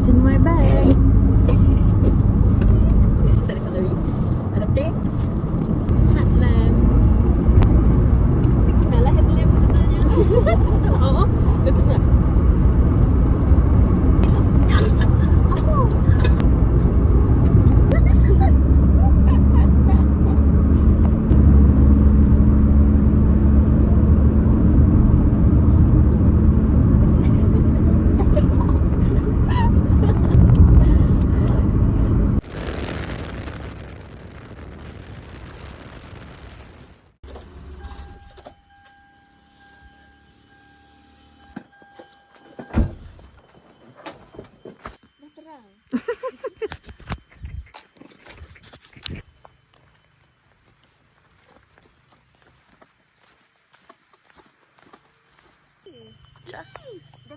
What's in my bag? It's the coloring. Ano te? Hat lamp. Sige na, lahat lamp sa tanya. Oo, ito na. Ako!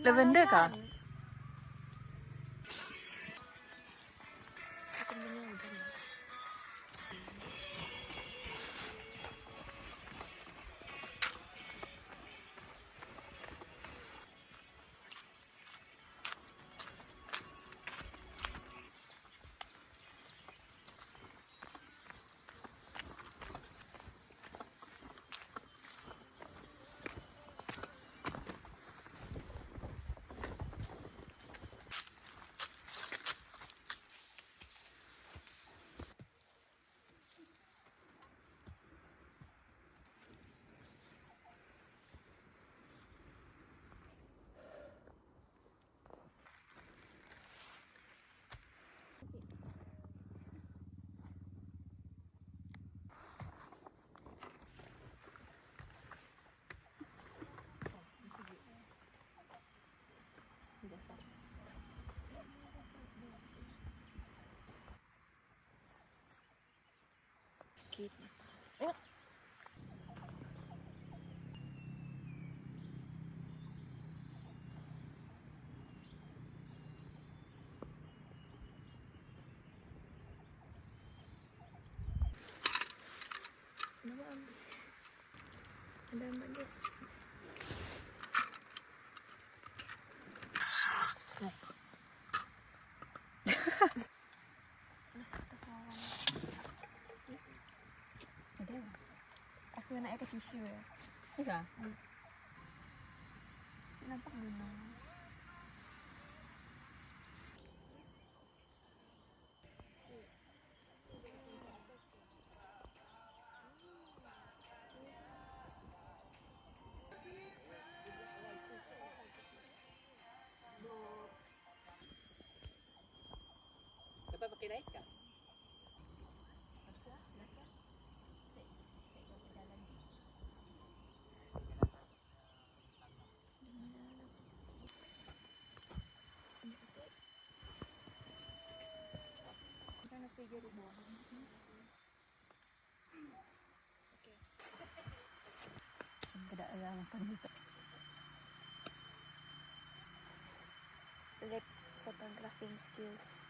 Lavender ka? Ada mbak guys. Ada. Aku nak pakai tisu ya. Iya. Nampak gunung. Dapat pakai naik ka? Tidak ada makan dito. Select photographing skills.